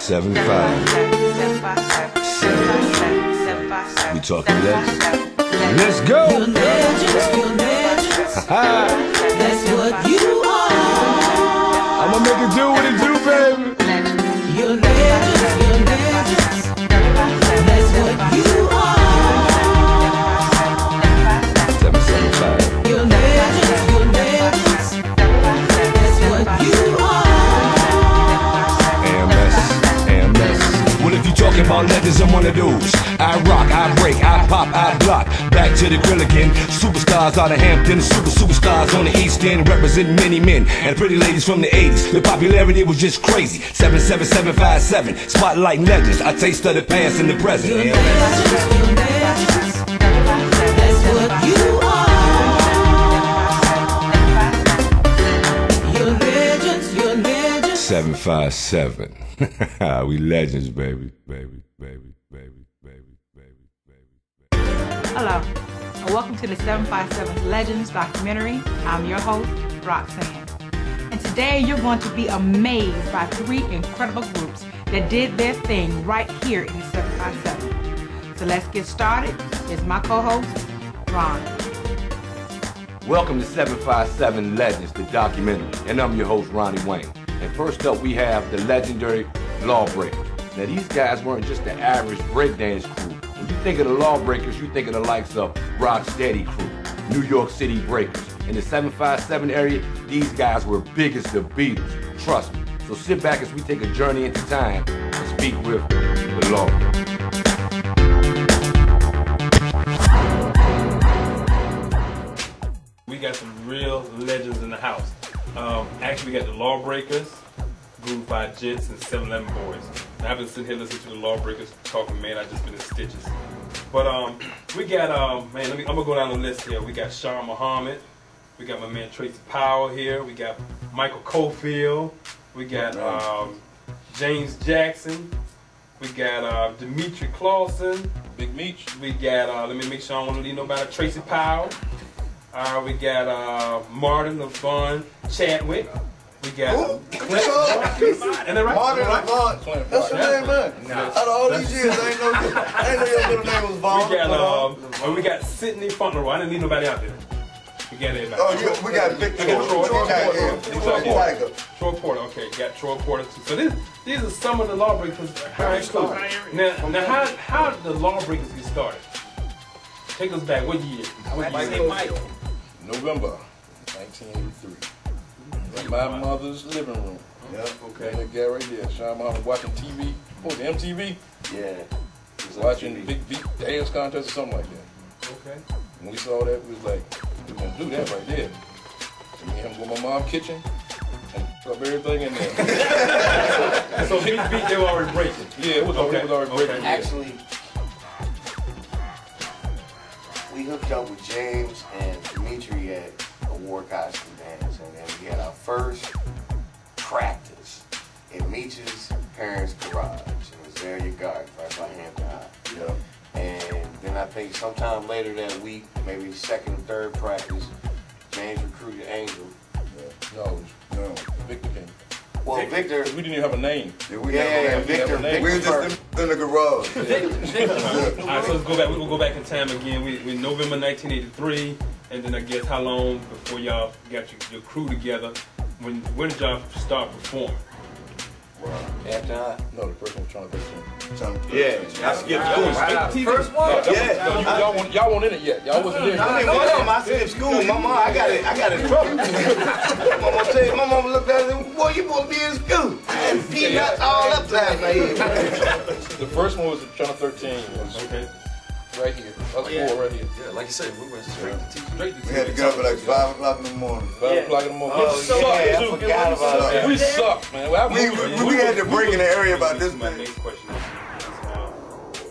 757. We talking legends. Let's go. You're legends, you're legends. That's what you are. I'ma make it do what it do, baby. You're legends, you're legends. That's what you are. 775. You're legends, you're legends. That's what you are. AMS. Well, if you talking about legends, I'm one of those. I rock, I break, I pop, I block. Back to the grill again. Superstars out of Hampton, superstars on the East End, representing many men and pretty ladies from the 80s. The popularity was just crazy. 77757, spotlight legends. I taste of the past and the present. You're legends, you're legends. That's what you are. You're legends, you're legends. 757. We legends, baby. Hello, and welcome to the 757 Legends documentary. I'm your host, Roxanne. And today you're going to be amazed by three incredible groups that did their thing right here in the 757. So let's get started. Here's my co-host, Ron. Welcome to 757 Legends, the documentary, and I'm your host, Ronnie Wayne. And first up, we have the legendary Lawbreakers. Now, these guys weren't just the average breakdance crew. When you think of the Lawbreakers, you think of the likes of Rocksteady Crew, New York City Breakers. In the 757 area, these guys were big as the Beatles, trust me. So sit back as we take a journey into time and speak with the Lawbreakers. We got some real legends in the house. Actually, we got the Lawbreakers, Groove by Jits, and 711 Boys. Now, I've been sitting here listening to the Lawbreakers talking, man, I've just been in stitches. But we got, man, I'm gonna go down the list here. We got Sean Muhammad, we got my man Tracy Powell here, we got Michael Cofield, we got James Jackson, we got Dimitri Clausen, Big Meech, we got, let me make sure I don't want to leave nobody, Tracy Powell. We got Martin LaVon Chadwick. We got Clint. And then Martin LaVon. That's your name, man. Out of all these years, I ain't know your middle name was Vaughn. We got Sidney Fauntleroy. I didn't leave nobody out there. We got everybody. Oh, we got Victor. Troy Porter. Okay, got Troy Porter too. So these are some of the Lawbreakers. Now how did the Lawbreakers get started? Take us back. What year? Michael. November 1983. In my mother's living room. Yep. Okay. And the guy right there, Sean Muhammad, watching TV. What was it, MTV? Yeah. Watching Big Beat dance contest or something like that. Okay. When we saw that, we was like, we're gonna do that right there. So me and him go to my mom's kitchen and up everything in there. So Big Beat, they were already breaking. Yeah, it was already breaking. Yeah. Actually, we hooked up with James and Dimitri at a war costume dance, and then we had our first practice in Meech's parents' garage. It was there in your garden, right by Hampton High. Yeah. And then I think sometime later that week, maybe second or third practice, James recruited Angel. No, Victor came. Well, Victor, we didn't even have a name. Victor. We were just in the garage. All right, so let's go back. We'll go back in time again. We November 1983, and then I guess how long before y'all got your crew together? When did y'all start performing? After I? No, the first one was trying to Yeah, I skipped school. First one? Y'all weren't in it yet. Y'all wasn't there. I skipped school. My mom, I got in trouble. My mama looked at me, boy, you supposed to be in school. And peanuts all up time. The first one was trying to 13. Okay. Right here. Other four right here. Yeah, like you said, we went straight to TV. We had to get up at like 5 o'clock in the morning. 5 o'clock in the morning. Oh, yeah, I forgot about that. We sucked, man. We had to break in the area about this. My next question is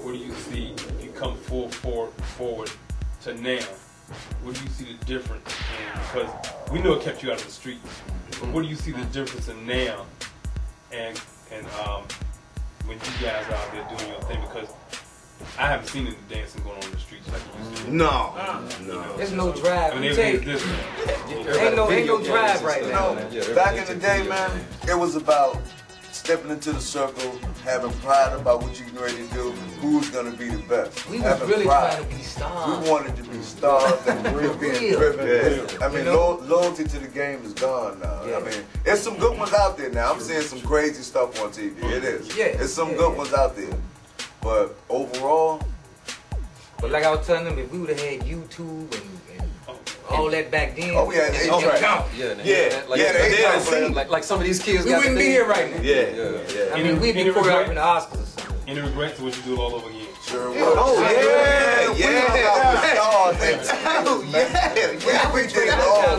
what do you see if you come forward to now? What do you see the difference in? Because we know it kept you out of the street, but what do you see the difference in now and when you guys are out there doing your thing? Because I haven't seen any dancing going on in the streets like you used to. No. There's no drive. I mean, ain't no drive right now. Back in the day, man, it was about stepping into the circle, having pride about what you're getting ready to do, who's going to be the best. We was really trying to be stars. We wanted to be stars and really being driven. I mean, loyalty to the game is gone now. I mean, there's some good ones out there now. I'm seeing some crazy stuff on TV. It is. There's some good ones out there. But overall... But like I was telling them, if we would have had YouTube and all that back then. Oh, yeah, like some of these kids. We wouldn't be here right now. I mean, we'd be choreographed in the Oscars. Any regrets, or would you do it all over again? Sure would. We did it all,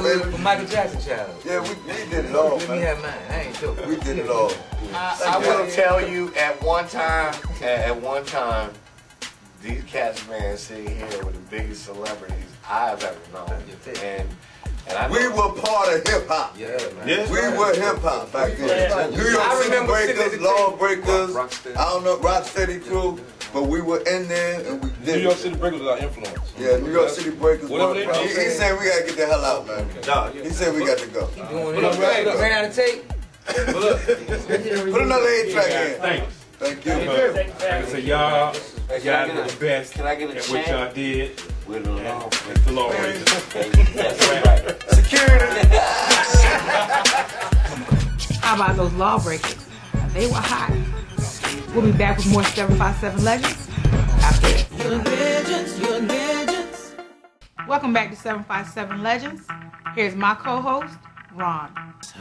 man. For Michael Jackson child. Yeah, we did it all, Let me have mine. I ain't joking. We did it all. I will tell you, at one time, these cats, man, sitting here with the biggest celebrities I've ever known, and I we were part of hip hop. We were hip hop back then. New York City Breakers, Lawbreakers, I don't know, Rocksteady crew, but we were in there and we did. New York City Breakers was our influence. Yeah, New York City Breakers. Whatever they do. He said we gotta get the hell out, man. He said we got to go. Ran out of tape. Put another 8-track in. Thank you. Thank you. Like I said, y'all did the best Can I get a at what y'all did. with the law? It's the Lawbreakers. Security. How about those Lawbreakers? They were hot. We'll be back with more 757 Legends after this. Your legends. Welcome back to 757 Legends. Here's my co-host, Ron.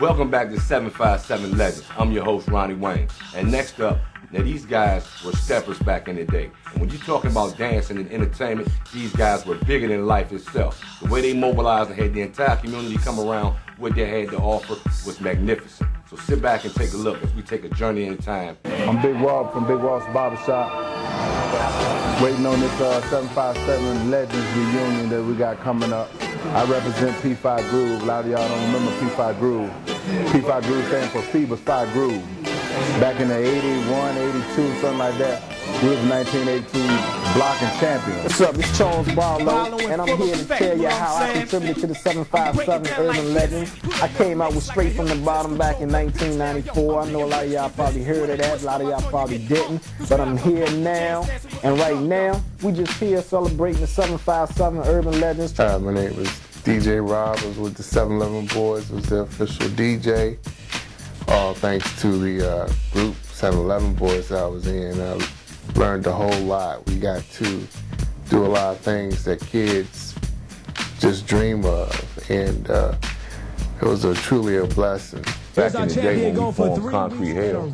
Welcome back to 757 Legends. I'm your host, Ronnie Wayne. And next up, now these guys were steppers back in the day. And when you're talking about dancing and entertainment, these guys were bigger than life itself. The way they mobilized and had the entire community come around, what they had to offer was magnificent. So sit back and take a look as we take a journey in time. I'm Big Rob from Big Rob's Barbershop. Waiting on this 757 Legends reunion that we got coming up. I represent P5 Groove. A lot of y'all don't remember P5 Groove. P5 Groove stands for Fever 5 Groove. Back in the 81, 82, something like that. We was 1982 blocking champions. What's up? It's Charles Barlow, and I'm here to tell you how I contributed to the 757 Urban Legends. I came out with Straight from the Bottom back in 1994. I know a lot of y'all probably heard of that. A lot of y'all probably didn't. But I'm here now, and right now, we just here celebrating the 757 Urban Legends. My name was DJ Rob. I was with the 711 Boys. Was the official DJ. All thanks to the group 711 Boys I was in. I learned a whole lot. We got to do a lot of things that kids just dream of, and it was truly a blessing. Back in the day when we formed Concrete Hell,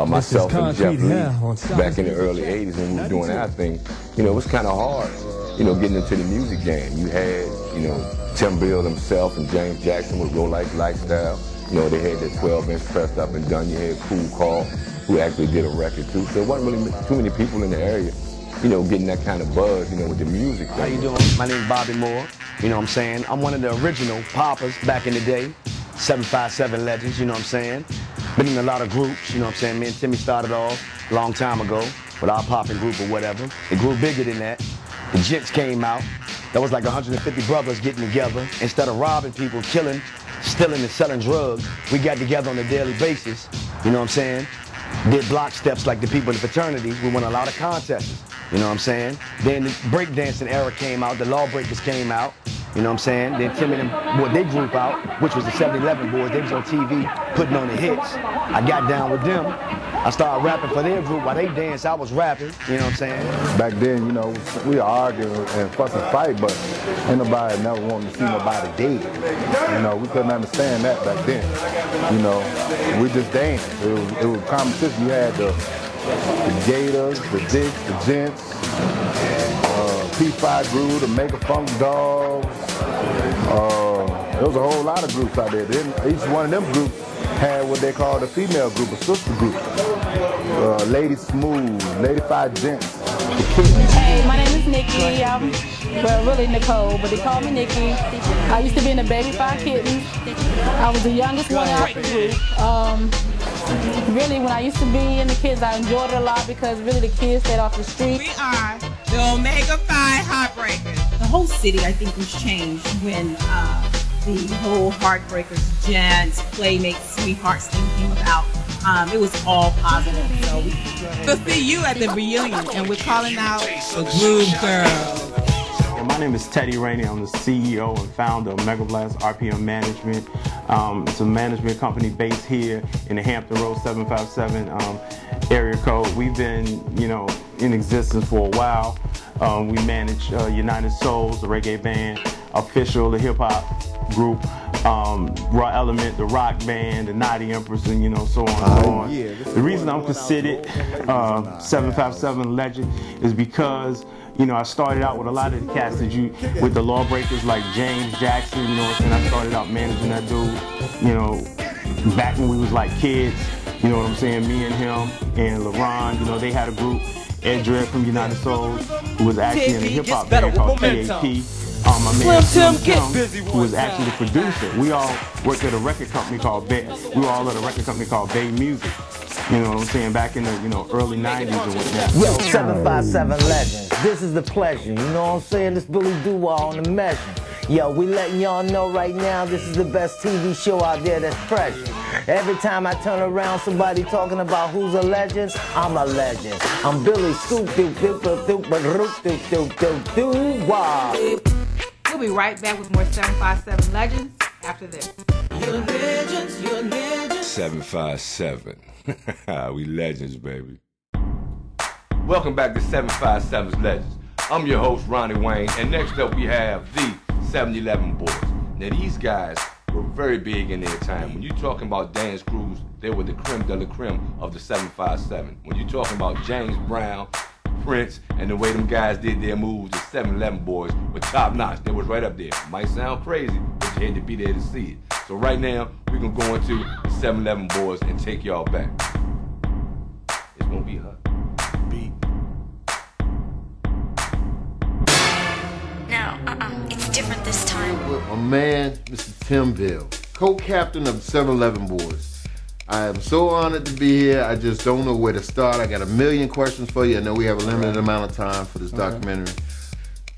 myself and Jeff Lee, back in the early 80s when we were doing our thing, you know, it was kind of hard, you know, getting into the music game. You had, you know, Tim Beale himself and James Jackson with Roll Like Lifestyle. You know, they had that 12-inch pressed up and done. You had Cool Carl, who actually did a record too. So there wasn't really too many people in the area, you know, getting that kind of buzz, you know, with the music. How you doing? My name's Bobby Moore. You know what I'm saying? I'm one of the original poppers back in the day. 757 Legends, you know what I'm saying? Been in a lot of groups, you know what I'm saying? Me and Timmy started off a long time ago with our popping group or whatever. It grew bigger than that. The Jits came out. That was like 150 brothers getting together. Instead of robbing people, killing, stealing and selling drugs, we got together on a daily basis, you know what I'm saying? Did block steps like the people in the fraternity. We won a lot of contests, you know what I'm saying? Then the breakdancing era came out, the Lawbreakers came out, you know what I'm saying? Then Timmy and them, well, they group out, which was the 711 Boys. They was on TV putting on the hits. I got down with them. I started rapping for their group. While they danced, I was rapping, you know what I'm saying? Back then, you know, we argued and fuss and fight, but ain't nobody never wanted to see nobody dead. You know, we couldn't understand that back then. You know, we just danced. It was competition. You had the Gators, the Dicks, the Gents, P5 Groove, the Make a Funk Dogs. There was a whole lot of groups out there. Each one of them groups had what they called a female group, a sister group. Lady Smooth, Lady Five Gents. Hey, my name is Nikki. Well, really Nicole, but they call me Nikki. I used to be in the Baby Five Kittens. I was the youngest one out the group. Really, when I used to be in the kids, I enjoyed it a lot because really the kids stayed off the street. We are the Omega 5 Heartbreakers. The whole city, I think, was changed when the whole Heartbreakers, Jazz, Playmates, Sweethearts thing came about. It was all positive. So we'll see you at the reunion, and we're calling out the Groove Girls. My name is Teddy Rainey. I'm the CEO and founder of Mega Blast RPM Management. It's a management company based here in the Hampton Road 757 area code. We've been, in existence for a while. We manage United Souls, the reggae band, Official, the hip hop group, Raw Element, the rock band, the Naughty Empress, and so on and so on. The reason I'm considered 757 legend is because I started out with a lot of the cats that with the Lawbreakers, like James Jackson, and I started out managing that dude, back when we was like kids, you know what I'm saying, me and him and LaRon, they had a group, Ed Dredd from United Souls, who was actually in a hip hop band called KAP. My man Tim, who was actually the producer. We all worked at a record company called Bay Music. You know what I'm saying? Back in the early 90s or whatnot. Yo, 757 Legends. This is the pleasure. You know what I'm saying? This Billy Duval on the measure. Yo, we letting y'all know right now this is the best TV show out there that's precious. Every time I turn around, somebody talking about who's a legend, I'm a legend. I'm Billy Scoop. We'll be right back with more 757 Legends after this. You're legends, you're legends. 757. We legends, baby. Welcome back to 757's Legends. I'm your host, Ronnie Wayne, and next up we have the 711 Boys. Now these guys were very big in their time. When you're talking about dance crews, they were the creme de la creme of the 757. When you're talking about James Brown, Prince, and the way them guys did their moves, the 711 Boys were top notch. They was right up there. Might sound crazy, but you had to be there to see it. So right now, we're going to go into the 711 Boys and take y'all back. It's going to be hot. Beat. No, it's different this time. With my man, Mr. Timmy Beale, co-captain of the 711 Boys. I am so honored to be here. I just don't know where to start. I got a million questions for you. I know we have a limited amount of time for this documentary.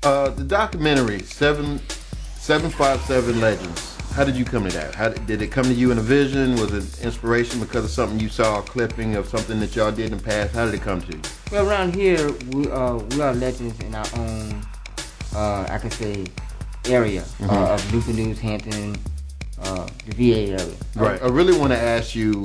The documentary, 757 Legends. How did you come to that? Did it come to you in a vision? Was it inspiration because of something you saw, a clipping of something that y'all did in the past? How did it come to you? Well, around here, we are legends in our own, I can say, area of Newport News, Hampton, the VA area. Right. I really want to ask you,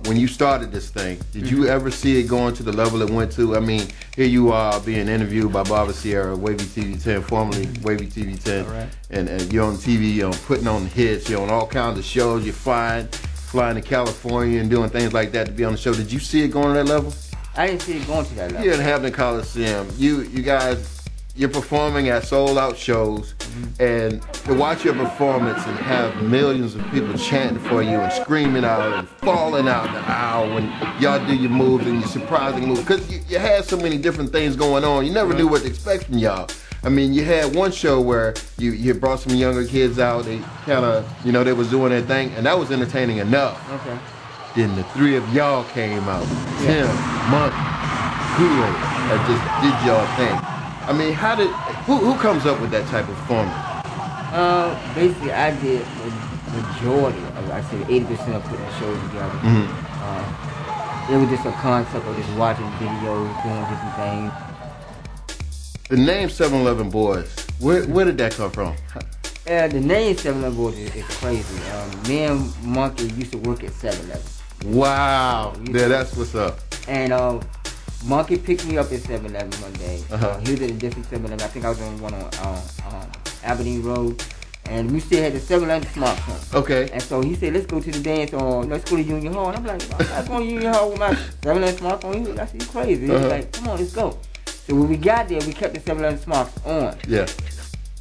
when you started this thing, did you ever see it going to the level it went to? I mean, here you are being interviewed by Barbara Sierra, Wavy TV 10, formerly Wavy TV 10, and you're on TV, putting on hits, you're on all kinds of shows, you're flying to California and doing things like that to be on the show. Did you see it going to that level? I didn't see it going to that level. Here in Hampton Coliseum, you guys, you're performing at sold-out shows, and to watch your performance and have millions of people chanting for you and screaming out and falling out in the aisle when y'all do your moves and your surprising moves, because you had so many different things going on, you never knew what to expect from y'all. I mean, you had one show where you brought some younger kids out, they kind of, they was doing their thing, and that was entertaining enough. Okay. Then the three of y'all came out, Tim, Monk, Kool-Aid, that just did y'all thing. I mean, who comes up with that type of format? Basically, I did the majority of, I say 80% of putting the shows together. It was just a concept of just watching videos, doing different things. The name 711 Boys, where did that come from? The name 711 Boys is crazy. Me and Monkey used to work at 711. Wow, yeah, that's what's up. And Monkey picked me up at 711 one day. He was at a different 711. I think I was on one on Aberdeen Road. And we still had the 711 smartphone. Okay. And so he said, let's go to the dance, or let's go to Union Hall. And I'm like, I'm not going to Union Hall with my 711 smartphone. He was like, you crazy. He was like, come on, let's go. So when we got there, we kept the 711 smarts on. Yeah.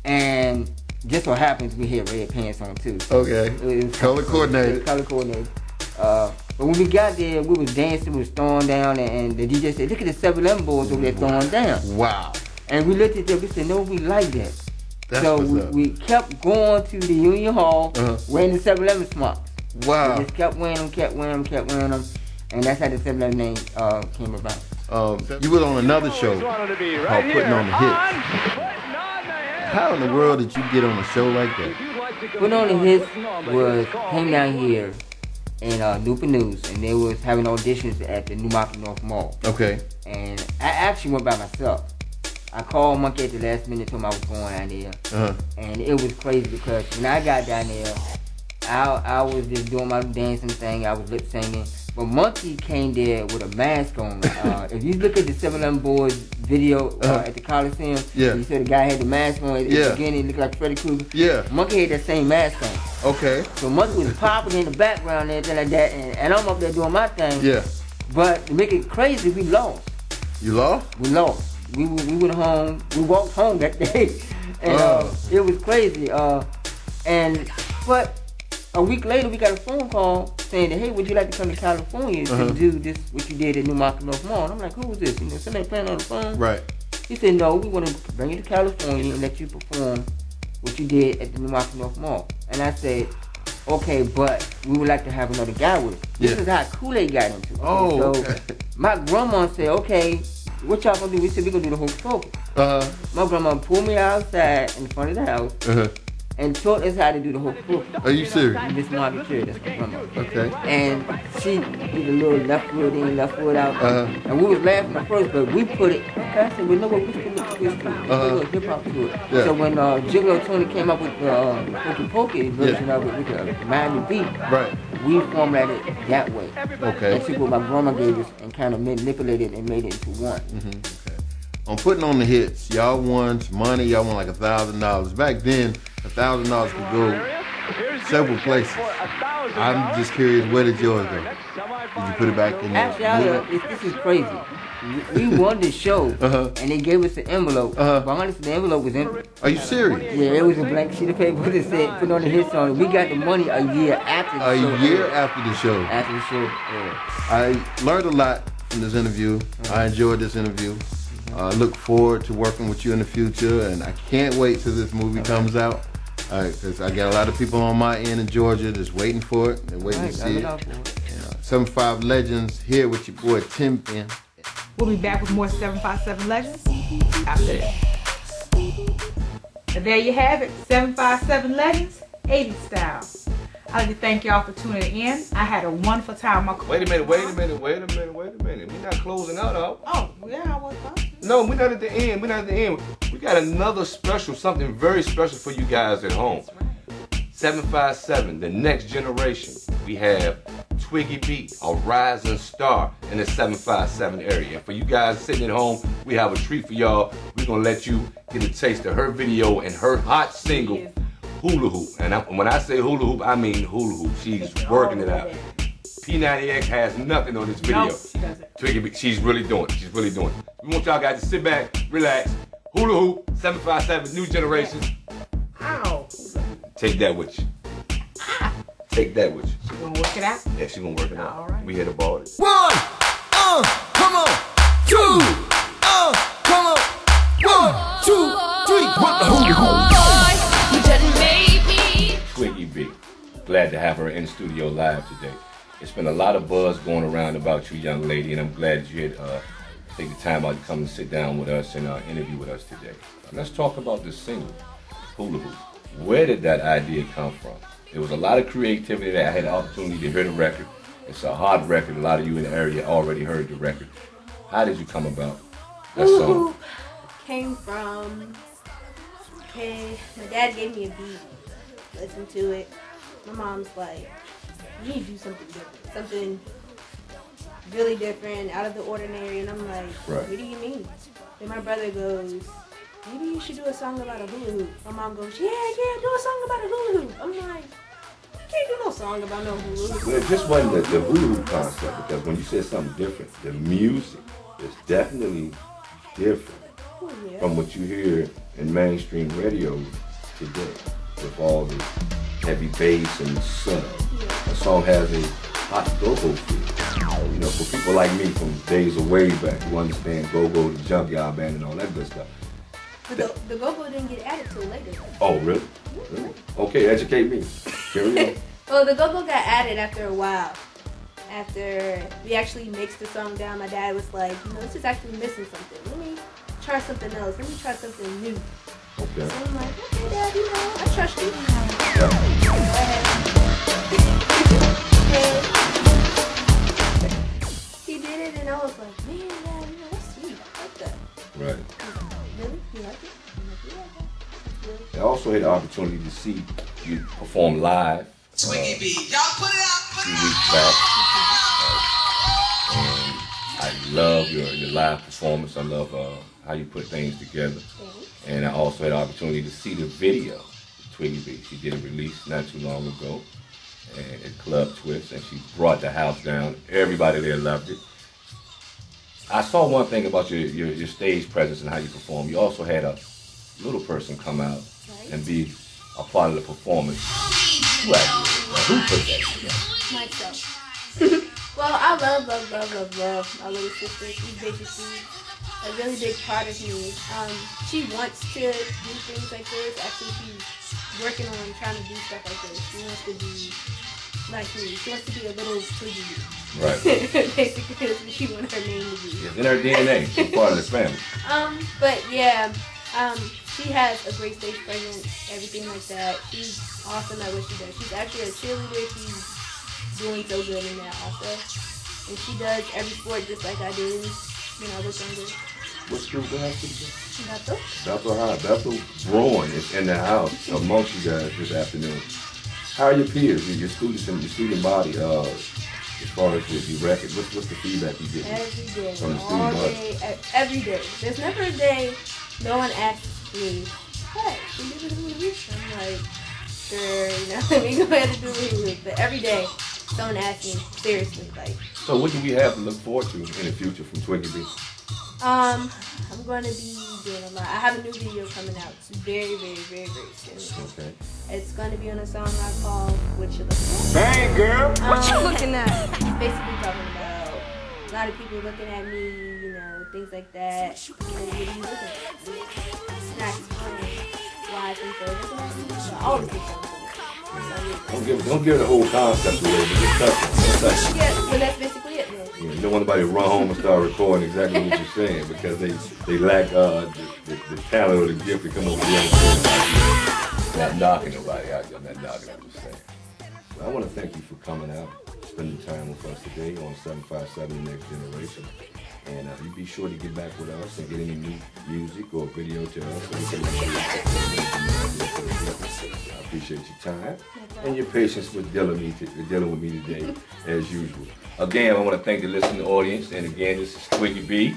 And just so happens we had red pants on too. So okay. Color coordinated. Color coordinated. But when we got there, we was dancing, we was throwing down, and the DJ said, look at the 711 Boys over there throwing down. Wow. And we looked at them, we said, no, we like that. So we kept going to the Union Hall, wearing the 711 smarts. Wow. We just kept wearing them, and that's how the 711 name came about. You were on another show called Putting on the Hits. How in the world did you get on a show like that? Putting on the Hits was came down here in Newport News, and they was having auditions at the Newmarket North Mall. Okay. And I actually went by myself. I called Monkey at the last minute, told him I was going down there, and it was crazy because when I got down there, I was just doing my dancing thing. I was lip singing. But Monkey came there with a mask on. If you look at the 711 Boys video at the Coliseum, you see the guy had the mask on. At the beginning, he looked like Freddy Krueger. Yeah. Monkey had that same mask on. Okay. So Monkey was popping in the background and everything like that, and I'm up there doing my thing. Yeah. But to make it crazy, we lost. You lost? We lost. We went home. We walked home that day, and it was crazy. But a week later, we got a phone call saying that, hey, would you like to come to California to do this, what you did at Newmarket North Mall? And I'm like, who was this? You know, somebody playing on the phone? Right. He said, no, we want to bring you to California and let you perform what you did at the Newmarket North Mall. And I said, okay, but we would like to have another guy with us. This is how Kool-Aid got into it. Oh, so my grandma said, okay, what y'all gonna do? We said, we're gonna do the whole program. My grandma pulled me outside in front of the house and taught us how to do the whole program. Are you serious? This Margaret Cherry, that's my grandma. Okay. And she did a little left foot in, left foot out. And we was laughing at first, but we put it, I said, well, no, we put a little hip hop to it. Yeah. So when Gigolo Tony came up with the Pokey Pokey version of it with the Miami beat, right, we formatted it that way. Okay. And took what my grandma gave us and kind of manipulated it and made it into one. Okay. On putting on the hits, y'all won some money. Y'all won like $1,000. Back then, $1,000 could go several places. I'm just curious, where did yours go? Did you put it back in there? Actually, this is crazy. We won this show, and they gave us an envelope. But honestly, the envelope was empty. Are you serious? Yeah, it was a blank sheet of paper that said, put on the hits on it. We got the money a year after the show. A year after the show. After the show, yeah. I learned a lot from this interview. I enjoyed this interview. I look forward to working with you in the future, and I can't wait till this movie comes out. Because I got a lot of people on my end in Georgia just waiting for it. They're waiting to see it. 75 Legends here with your boy Tim Beale. We'll be back with more 757 Legends after this. And there you have it, 757 Legends, 80s style. I'd like to thank y'all for tuning in. I had a wonderful time. Wait a minute. We're not closing out. Oh, yeah, I was about. No, we're not at the end. We got another special, something very special for you guys at home. 757, the next generation. We have Twiggy B, a rising star in the 757 area. And for you guys sitting at home, we have a treat for y'all. We're going to let you get a taste of her video and her hot single, Hula Hoop. And when I say hula hoop, I mean hula hoop. She's working it out. P90X has nothing on this video. No, she doesn't. Twiggy B, she's really doing it. We want y'all guys to sit back, relax. Hula hoop, 757, new generation. Ow. Take that with you. Take that with you. She gonna work it out? Yeah, she gonna work it out. All right. We here to ball it. 1, come on. 2, come on. 1, 2, 3. What the hula You just made me. Twiggy B. Glad to have her in the studio live today. It's been a lot of buzz going around about you, young lady, and I'm glad you had take the time out to come and sit down with us and interview with us today. Let's talk about this single, Hula Hoop. Where did that idea come from? There was a lot of creativity there. I had the opportunity to hear the record. It's a hard record. A lot of you in the area already heard the record. How did you come about that song? Came from, my dad gave me a beat, listened to it. My mom's like, you need to do something different, something really different, out of the ordinary. And I'm like, right. What do you mean? Then my brother goes, maybe you should do a song about a hula hoop. My mom goes, yeah, do a song about a hula hoop. I'm like, can't do no song about no hula hoop. Well, it just wasn't the hula hoop concept, because when you said something different, the music is definitely different from what you hear in mainstream radio today, with all the heavy bass and sub. The song has a hot go-go feel. You know, for people like me from days of way back who understand go-go, the Junkyard Band, and all that good stuff. But the go-go didn't get added till later. Oh, really? Really? Okay, educate me. Carry on. Well, the go-go got added after a while. After we actually mixed the song down, my dad was like, you know, this is actually missing something. Let me try something else. Let me try something new. Okay. So I'm like, okay, Dad, you know, I trust you. Yeah. Go ahead. also had the opportunity to see you perform live. Twiggy B. Y'all put it out. A few weeks back. And I love your live performance. I love how you put things together. And I also had the opportunity to see the video of Twiggy B. She did a release not too long ago at Club Twist, and she brought the house down. Everybody there loved it. I saw one thing about your stage presence and how you perform. You also had a little person come out and be a part of the performance. Who put that together? Myself. Well, I love my little sister. She's basically a really big part of me. She wants to do things like this. Actually, she's working on trying to do stuff like this. She wants to be like me. She wants to be a little Twiggy. Right. Basically, that's what she wants her name to be. It's in her DNA. She's part of the family. But yeah, she has a great stage presence, everything like that. She's awesome at what she does. She's actually a cheerleader. She's doing so good in that also. And she does every sport just like I did when I was younger. What school did I see? Bethel. Bethel High. Bethel growing is in the house amongst you guys this afternoon. How are your peers, your students and your student body, as far as the record? What's the feedback you get every day, from the all student day, body? every day. There's never a day no one asks me, hey, can you do the hula hoop? I'm like, sure, let me go ahead and do the hula hoop. But every day, someone asks me, seriously, like. So what do we have to look forward to in the future from Twiggy B? I'm going to be doing a lot. I have a new video coming out. It's very, very, very, very soon. Okay. It's going to be on a song I call What You Looking At. Bang, girl! What you looking at? Basically talking about a lot of people looking at me, things like that. What are you looking at? Not explaining why I think they're looking at me. So all the people. Don't give the whole concept away, but just touch it. Yeah, but that's basically it. You don't want anybody to run home and start recording exactly what you're saying because they lack the talent or the gift to come over here and say, not knocking nobody out there, not knocking, I'm just saying. So I want to thank you for coming out, spending time with us today on 757 The Next Generation. And you be sure to get back with us and get any new music or video to us. I appreciate your time and your patience with dealing with me today, as usual. Again, I want to thank the listening audience. And again, this is Twiggy B,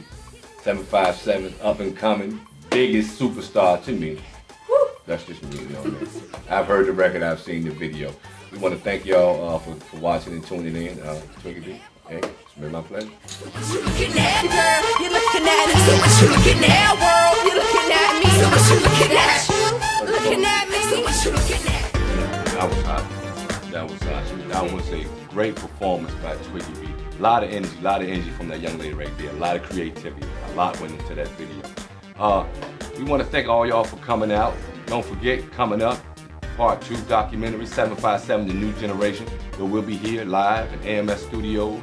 757, up and coming, biggest superstar to me. That's just me, man. I've heard the record, I've seen the video. We want to thank y'all for watching and tuning in. Twiggy B. Hey, it's been my pleasure. What you looking at, girl? You looking at me. So what you looking at, world? You looking at me. So what you looking at? Looking at me. So what you looking at? That was hot. I want to say great performance by Twiggy B. A lot of energy from that young lady right there. A lot of creativity. A lot went into that video. We want to thank all y'all for coming out. Don't forget, coming up, Part 2 documentary, 757, The New Generation. So we'll be here live at AMS Studios,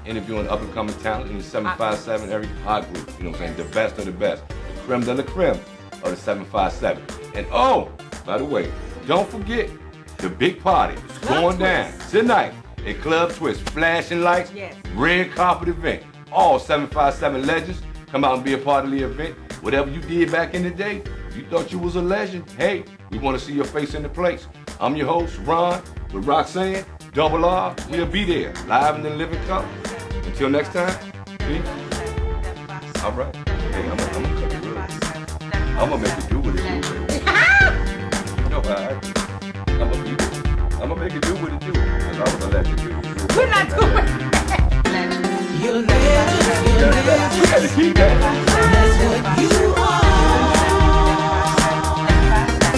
interviewing up-and-coming talent in the 757, every hot group. You know what I'm saying? The best of the best. The creme de la creme of the 757. And oh, by the way, don't forget the big party is going down tonight at Club Twist. Flashing lights, red carpet event. All 757 legends come out and be a part of the event. Whatever you did back in the day, you thought you was a legend. Hey, we want to see your face in the place. I'm your host, Ron, with Roxanne, Double R. We'll be there, live in the living color. Until next time, peace. All right. Hey, I'm gonna cut it real. I'm gonna make it do what it do, baby. No, I'm gonna make it do what it do. Cause I'm gonna let you do it. We're not doing it. You're legend. We gotta keep that. That's what you are.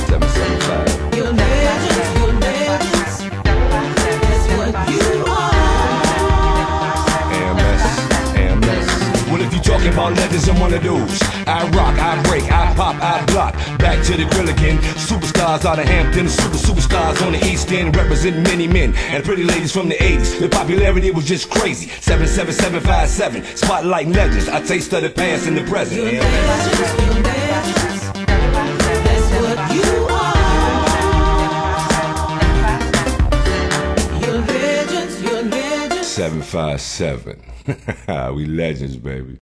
775. You're legend. You're legend. That's what you are. AMS. Well, if you're talking about legends, I'm one of those. I rock, I break, I pop, I block. Back to the grill again. Superstars out of Hampton, superstars on the East End, representing many men and pretty ladies from the 80s. The popularity was just crazy. 77757, spotlighting legends. I taste of the past and the present. That's what you are. You're legends, you're legends. 757. We legends, baby.